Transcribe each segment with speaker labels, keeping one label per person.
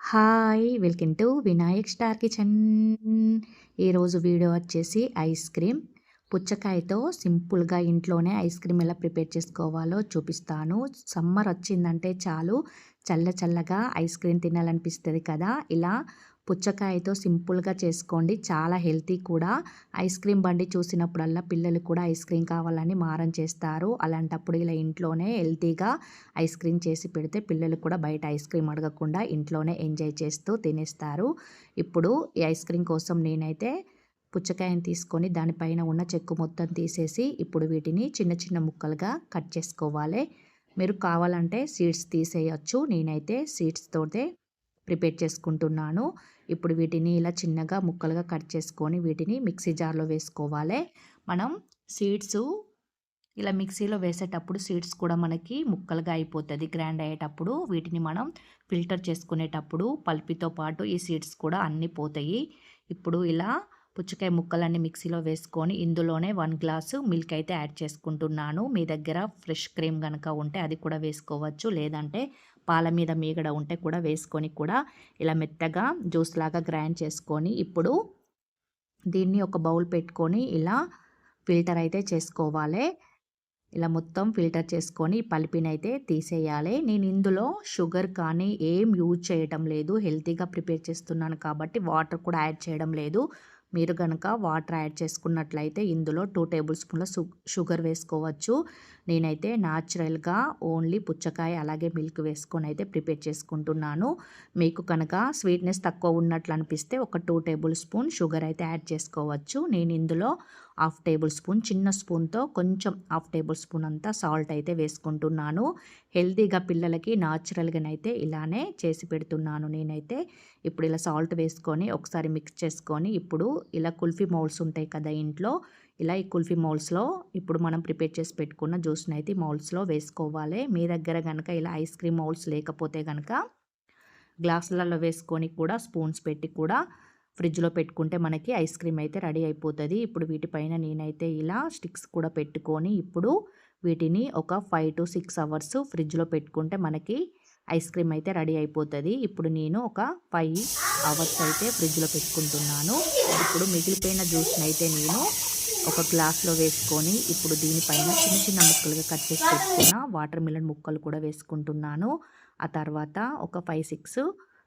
Speaker 1: Hi! Welcome to Vinayak star kitchen. ఈరోజు video వచ్చేసి ice cream. పుచ్చకాయతో సింపుల్‌గా ఇంట్లోనే ఐస్ క్రీమ్ ఎలా ప్రిపేర్ చేసుకోవాలో చూపిస్తాను. సమ్మర్ వచ్చిందంటే చాలు చల్లగా ఐస్ క్రీమ్ తినాలనిపిస్తది కదా! ఇలా పుచ్చకాయతో సింపుల్‌గా చేసుకోండి. చాలా హెల్తీ కూడా. ఐస్ క్రీమ్ బండి చూసినప్పుడల్లా పిల్లలు కూడా ఐస్ క్రీమ్ కావాలని మారం చేస్తారు. అలాంటప్పుడు ఇలా ఇంట్లోనే హెల్తీగా ఐస్ క్రీమ్ చేసి పెడితే పిల్లలు కూడా బయట ఐస్ క్రీమ్ అడగకుండా ఇంట్లోనే ఎంజాయ్ చేస్తూ తినేస్తారు. ఇప్పుడు ఈ ఐస్ క్రీమ్ కోసం నేనైతే పుచ్చకాయని తీసుకొని దానిపైన ఉన్న చెక్కు మొత్తం తీసేసి ఇప్పుడు వీటిని చిన్న ముక్కలుగా కట్ చేసుకోవాలి. మీరు కావాలంటే సీడ్స్ తీసేయొచ్చు. నేనైతే సీడ్స్‌తోటే ప్రిపేర్ చేసుకుంటున్నాను. ఇప్పుడు వీటిని ఇలా చిన్నగా ముక్కలుగా కట్ చేసుకొని వీటిని మిక్సీ జార్‌లో వేసుకోవాలి. మనం సీడ్సు ఇలా మిక్సీలో వేసేటప్పుడు సీడ్స్ కూడా మనకి ముక్కలుగా అయిపోతది. గ్రైండ్ అయ్యేటప్పుడు వీటిని మనం ఫిల్టర్ చేసుకునేటప్పుడు పల్పితో పాటు ఈ సీడ్స్ కూడా అన్నీ పోతాయి. ఇప్పుడు ఇలా పుచ్చకాయ ముక్కలన్నీ మిక్సీలో వేసుకొని ఇందులోనే 1 గ్లాసు మిల్క్ అయితే యాడ్ చేసుకుంటున్నాను. మీ దగ్గర ఫ్రెష్ క్రీమ్ గనక ఉంటే అది కూడా వేసుకోవచ్చు. లేదంటే పాల మీద మీగడ ఉంటే కూడా వేసుకొని కూడా ఇలా మెత్తగా జ్యూస్ లాగా గ్రైండ్ చేసుకొని ఇప్పుడు దీన్ని ఒక బౌల్ పెట్టుకొని ఇలా ఫిల్టర్ అయితే చేసుకోవాలి. ఇలా మొత్తం ఫిల్టర్ చేసుకొని పల్పినైతే తీసేయాలి. నేను ఇందులో షుగర్ కానీ ఏం యూజ్ చేయటం లేదు. హెల్తీగా ప్రిపేర్ చేస్తున్నాను కాబట్టి వాటర్ కూడా యాడ్ చేయడం లేదు. మీరు గనక వాటర్ యాడ్ చేసుకున్నట్లయితే ఇందులో 2 టేబుల్ స్పూన్ల షుగర్ వేసుకోవచ్చు. నేనైతే న్యాచురల్‌గా ఓన్లీ పుచ్చకాయ అలాగే మిల్క్ వేసుకొని అయితే ప్రిపేర్ చేసుకుంటున్నాను. మీకు కనుక స్వీట్‌నెస్ తక్కువ ఉన్నట్లు అనిపిస్తే ఒక 2 టేబుల్ స్పూన్ షుగర్ అయితే యాడ్ చేసుకోవచ్చు. నేను ఇందులో హాఫ్ టేబుల్ స్పూన్ చిన్న స్పూన్‌తో కొంచెం హాఫ్ టేబుల్ స్పూన్ అంతా సాల్ట్ అయితే వేసుకుంటున్నాను. హెల్తీగా పిల్లలకి న్యాచురల్‌గానైతే ఇలానే చేసి పెడుతున్నాను నేనైతే. ఇప్పుడు ఇలా సాల్ట్ వేసుకొని ఒకసారి మిక్స్ చేసుకొని ఇప్పుడు ఇలా కుల్ఫీ మౌల్డ్స్ ఉంటాయి కదా ఇంట్లో. ఇలా ఈ కుల్ఫీ మౌల్డ్స్‌లో ఇప్పుడు మనం ప్రిపేర్ చేసి పెట్టుకున్న జ్యూస్‌ని అయితే ఈ మౌల్డ్స్‌లో వేసుకోవాలి. మీ దగ్గర గనక ఇలా ఐస్ క్రీమ్ మౌల్డ్స్ లేకపోతే గనక గ్లాసులలో వేసుకొని కూడా స్పూన్స్ పెట్టి కూడా ఫ్రిడ్జ్‌లో పెట్టుకుంటే మనకి ఐస్ క్రీమ్ అయితే రెడీ అయిపోతది. ఇప్పుడు వీటిపైన నేనైతే ఇలా స్టిక్స్ కూడా పెట్టుకొని ఇప్పుడు వీటిని ఒక 5-6 అవర్స్ ఫ్రిడ్జ్‌లో పెట్టుకుంటే మనకి ఐస్ క్రీమ్ అయితే రెడీ అయిపోతది. ఇప్పుడు నేను ఒక 5 అవర్స్ అయితే ఫ్రిడ్జ్‌లో పెట్టుకుంటున్నాను. ఇప్పుడు మిగిలిపోయిన జ్యూస్‌ని అయితే నేను ఒక గ్లాస్‌లో వేసుకొని ఇప్పుడు దీనిపైన చిన్న ముక్కలుగా కట్ చేసి పెట్టుకున్న వాటర్ మిలన్ ముక్కలు కూడా వేసుకుంటున్నాను. ఆ తర్వాత ఒక 5-6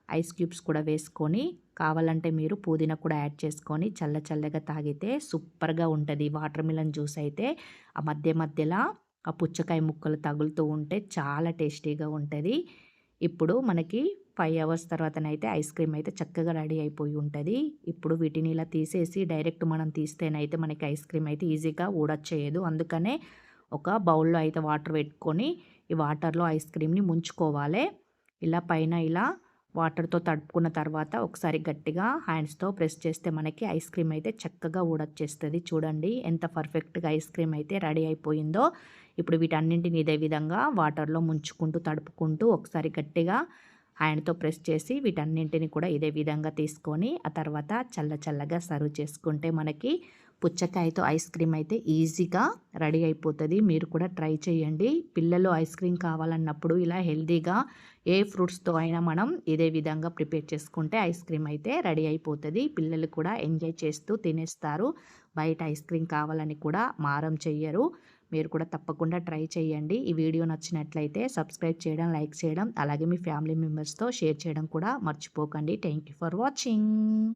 Speaker 1: ఐస్ క్యూబ్స్ కూడా వేసుకొని కావాలంటే మీరు పుదీనా కూడా యాడ్ చేసుకొని చల్లగా తాగితే సూపర్‌గా ఉంటది. వాటర్ మిలన్ జ్యూస్ అయితే ఆ మధ్యలో ఆ పుచ్చకాయ ముక్కలు తగులుతూ ఉంటే చాలా టేస్టీగా ఉంటది. ఇప్పుడు మనకి 5 అవర్స్ తర్వాతనైతే ఐస్ క్రీమ్ అయితే చక్కగా రెడీ అయిపోయి ఉంటది. ఇప్పుడు వీటిని ఇలా తీసేసి డైరెక్ట్ మనం తీస్తేనైతే మనకి ఐస్ క్రీమ్ అయితే ఈజీగా ఊడొచ్చేయదు. అందుకనే ఒక బౌల్‌లో అయితే వాటర్ పెట్టుకొని ఈ వాటర్‌లో ఐస్ క్రీమ్‌ని ముంచుకోవాలి. ఇలా పైన ఇలా వాటర్‌తో తడుపుకున్న తర్వాత ఒకసారి గట్టిగా హ్యాండ్స్‌తో ప్రెస్ చేస్తే మనకి ఐస్ క్రీమ్ అయితే చక్కగా ఊడొచ్చేస్తది. చూడండి ఎంత పర్ఫెక్ట్‌గా ఐస్ క్రీమ్ అయితే రెడీ అయిపోయిందో. ఇప్పుడు వీటన్నింటిని ఇదే విధంగా వాటర్‌లో ముంచుకుంటూ తడుపుకుంటూ ఒకసారి గట్టిగా హ్యాండ్‌తో ప్రెస్ చేసి వీటన్నింటిని కూడా ఇదే విధంగా తీసుకొని ఆ తర్వాత చల్లగా సర్వ్ చేసుకుంటే మనకి పుచ్చకాయతో ఐస్ క్రీమ్ అయితే ఈజీగా రెడీ అయిపోతది. మీరు కూడా ట్రై చేయండి. పిల్లలు ఐస్ క్రీమ్ కావాలన్నప్పుడు ఇలా హెల్తీగా ఏ ఫ్రూట్స్‌తో అయినా మనం ఇదే విధంగా ప్రిపేర్ చేసుకుంటే ఐస్ క్రీమ్ అయితే రెడీ అయిపోతది. పిల్లలు కూడా ఎంజాయ్ చేస్తూ తినేస్తారు. బయట ఐస్ క్రీమ్ కావాలని కూడా మారం చెయ్యరు. మీరు కూడా తప్పకుండా ట్రై చేయండి. ఈ వీడియో నచ్చినట్లయితే సబ్స్క్రైబ్ చేయడం, లైక్ చేయడం అలాగే మీ ఫ్యామిలీ మెంబర్స్‌తో షేర్ చేయడం కూడా మర్చిపోకండి. Thank you for watching.